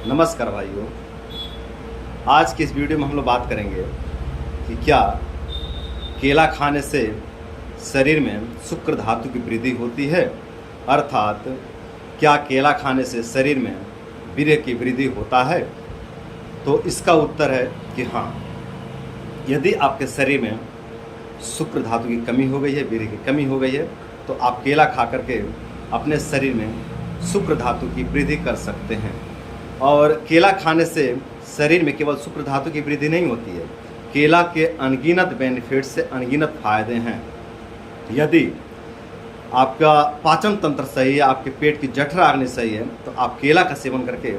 नमस्कार भाइयों। आज की इस वीडियो में हम लोग बात करेंगे कि क्या केला खाने से शरीर में शुक्र धातु की वृद्धि होती है, अर्थात क्या केला खाने से शरीर में वीर्य की वृद्धि होता है। तो इसका उत्तर है कि हाँ, यदि आपके शरीर में शुक्र धातु की कमी हो गई है, वीर्य की कमी हो गई है, तो आप केला खा करके अपने शरीर में शुक्र धातु की वृद्धि कर सकते हैं। और केला खाने से शरीर में केवल शुक्र धातु की वृद्धि नहीं होती है, केला के अनगिनत बेनिफिट्स से अनगिनत फायदे हैं। यदि आपका पाचन तंत्र सही है, आपके पेट की जठराग्नि सही है, तो आप केला का सेवन करके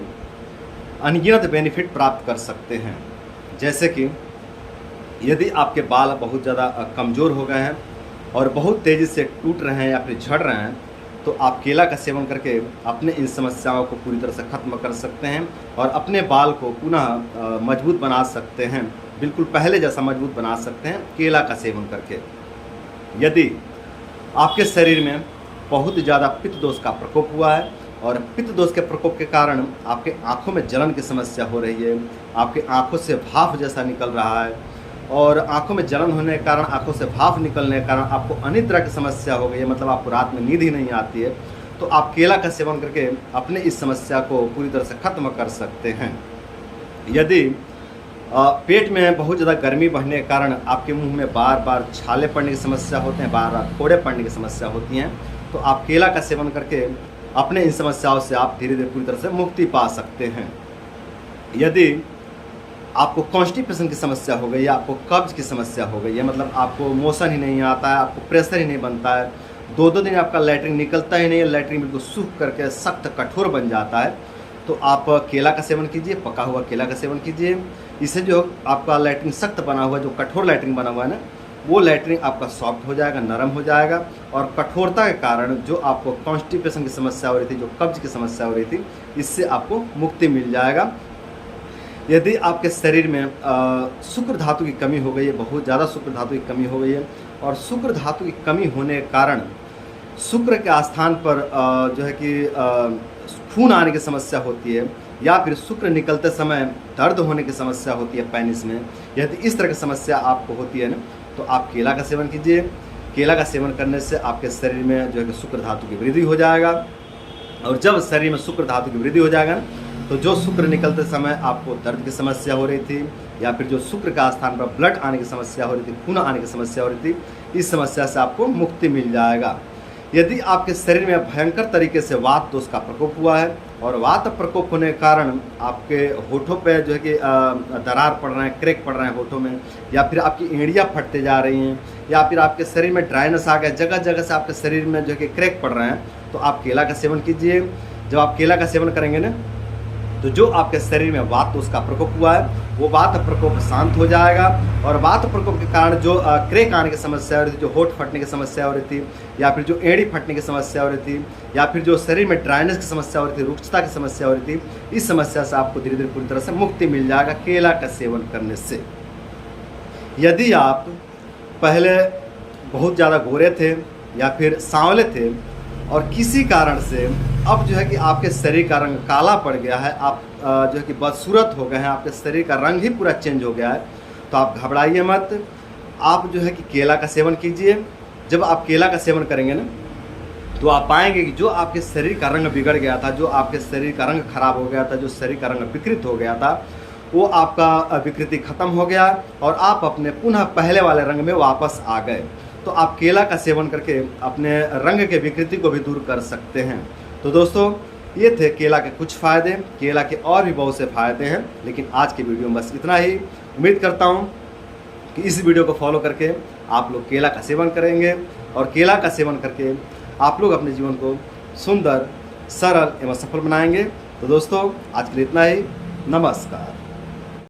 अनगिनत बेनिफिट प्राप्त कर सकते हैं। जैसे कि यदि आपके बाल बहुत ज़्यादा कमज़ोर हो गए हैं और बहुत तेज़ी से टूट रहे हैं या फिर झड़ रहे हैं, तो आप केला का सेवन करके अपने इन समस्याओं को पूरी तरह से ख़त्म कर सकते हैं और अपने बाल को पुनः मजबूत बना सकते हैं, बिल्कुल पहले जैसा मजबूत बना सकते हैं केला का सेवन करके। यदि आपके शरीर में बहुत ज़्यादा पित्त दोष का प्रकोप हुआ है और पित्त दोष के प्रकोप के कारण आपके आँखों में जलन की समस्या हो रही है, आपके आँखों से भाप जैसा निकल रहा है और आंखों में जलन होने के कारण, आंखों से भाप निकलने के कारण आपको अनेक तरह की समस्या हो गई है, मतलब आपको रात में नींद ही नहीं आती है, तो आप केला का सेवन करके अपने इस समस्या को पूरी तरह से ख़त्म कर सकते हैं। यदि पेट में बहुत ज़्यादा गर्मी बढ़ने के कारण आपके मुंह में बार बार छाले पड़ने की समस्या होते हैं, बार बार फोड़े पड़ने की समस्या होती हैं, तो आप केला का सेवन करके अपने इन समस्याओं से आप धीरे धीरे पूरी तरह से मुक्ति पा सकते हैं। यदि आपको कॉन्स्टिपेशन की समस्या हो गई है, आपको कब्ज की समस्या हो गई है, मतलब आपको मोशन ही नहीं आता है, आपको प्रेशर ही नहीं बनता है, दो दिन आपका लैट्रिन निकलता ही नहीं है, लैट्रिन बिल्कुल सूख करके सख्त कठोर बन जाता है, तो आप केला का सेवन कीजिए, पका हुआ केला का सेवन कीजिए। इससे जो आपका लैट्रिन सख्त बना हुआ है, जो कठोर लैट्रिन बना हुआ है ना, वो लैट्रिन आपका सॉफ्ट हो जाएगा, नरम हो जाएगा और कठोरता के कारण जो आपको कॉन्स्टिपेशन की समस्या हो रही थी, जो कब्ज की समस्या हो रही थी, इससे आपको मुक्ति मिल जाएगा। यदि आपके शरीर में शुक्र धातु की कमी हो गई है, बहुत ज़्यादा शुक्र धातु की कमी हो गई है और शुक्र धातु की कमी होने के कारण शुक्र के स्थान पर जो है कि खून आने की समस्या होती है या फिर शुक्र निकलते समय दर्द होने की समस्या होती है पेनिस में, यदि इस तरह की समस्या आपको होती है ना, तो आप केला का सेवन कीजिए। केला का सेवन करने से आपके शरीर में जो है कि शुक्र धातु की वृद्धि हो जाएगा और जब शरीर में शुक्र धातु की वृद्धि हो जाएगा तो जो शुक्र निकलते समय आपको दर्द की समस्या हो रही थी या फिर जो शुक्र का स्थान पर ब्लड आने की समस्या हो रही थी, खून आने की समस्या हो रही थी, इस समस्या से आपको मुक्ति मिल जाएगा। यदि आपके शरीर में भयंकर तरीके से वात दोष का प्रकोप हुआ है और वात प्रकोप होने के कारण आपके होठों पे जो है कि दरार पड़ रहे हैं, क्रैक पड़ रहे हैं होठों में, या फिर आपकी एड़ियाँ फटते जा रही हैं, या फिर आपके शरीर में ड्राइनेस आ गया, जगह जगह से आपके शरीर में जो है कि क्रैक पड़ रहे हैं, तो आप केला का सेवन कीजिए। जब आप केला का सेवन करेंगे ना, तो जो आपके शरीर में वात दोष का प्रकोप हुआ है वो वात प्रकोप शांत हो जाएगा और वात प्रकोप के कारण जो क्रैक आने की समस्या हो रही थी, जो होठ फटने की समस्या हो रही थी, या फिर जो एड़ी फटने की समस्या हो रही थी, या फिर जो शरीर में ड्राइनेस की समस्या हो रही थी, रुक्षता की समस्या हो रही थी, इस समस्या से आपको धीरे धीरे पूरी तरह से मुक्ति मिल जाएगा केला का सेवन करने से। यदि आप पहले बहुत ज़्यादा गोरे थे या फिर सांवले थे और किसी कारण से अब जो है कि आपके शरीर का रंग काला पड़ गया है, आप जो है कि बदसूरत हो गए हैं, आपके शरीर का रंग ही पूरा चेंज हो गया है, तो आप घबराइए मत। आप जो है कि केला का सेवन कीजिए। जब आप केला का सेवन करेंगे ना, तो आप पाएंगे कि जो आपके शरीर का रंग बिगड़ गया था, जो आपके शरीर का रंग खराब हो गया था, जो शरीर का रंग विकृत हो गया था, वो आपका विकृति खत्म हो गया और आप अपने पुनः पहले वाले रंग में वापस आ गए। तो आप केला का सेवन करके अपने रंग के विकृति को भी दूर कर सकते हैं। तो दोस्तों, ये थे केला के कुछ फ़ायदे। केला के और भी बहुत से फ़ायदे हैं, लेकिन आज की वीडियो में बस इतना ही। उम्मीद करता हूँ कि इस वीडियो को फॉलो करके आप लोग केला का सेवन करेंगे और केला का सेवन करके आप लोग अपने जीवन को सुंदर, सरल एवं सफल बनाएंगे। तो दोस्तों, आज के लिए इतना ही। नमस्कार।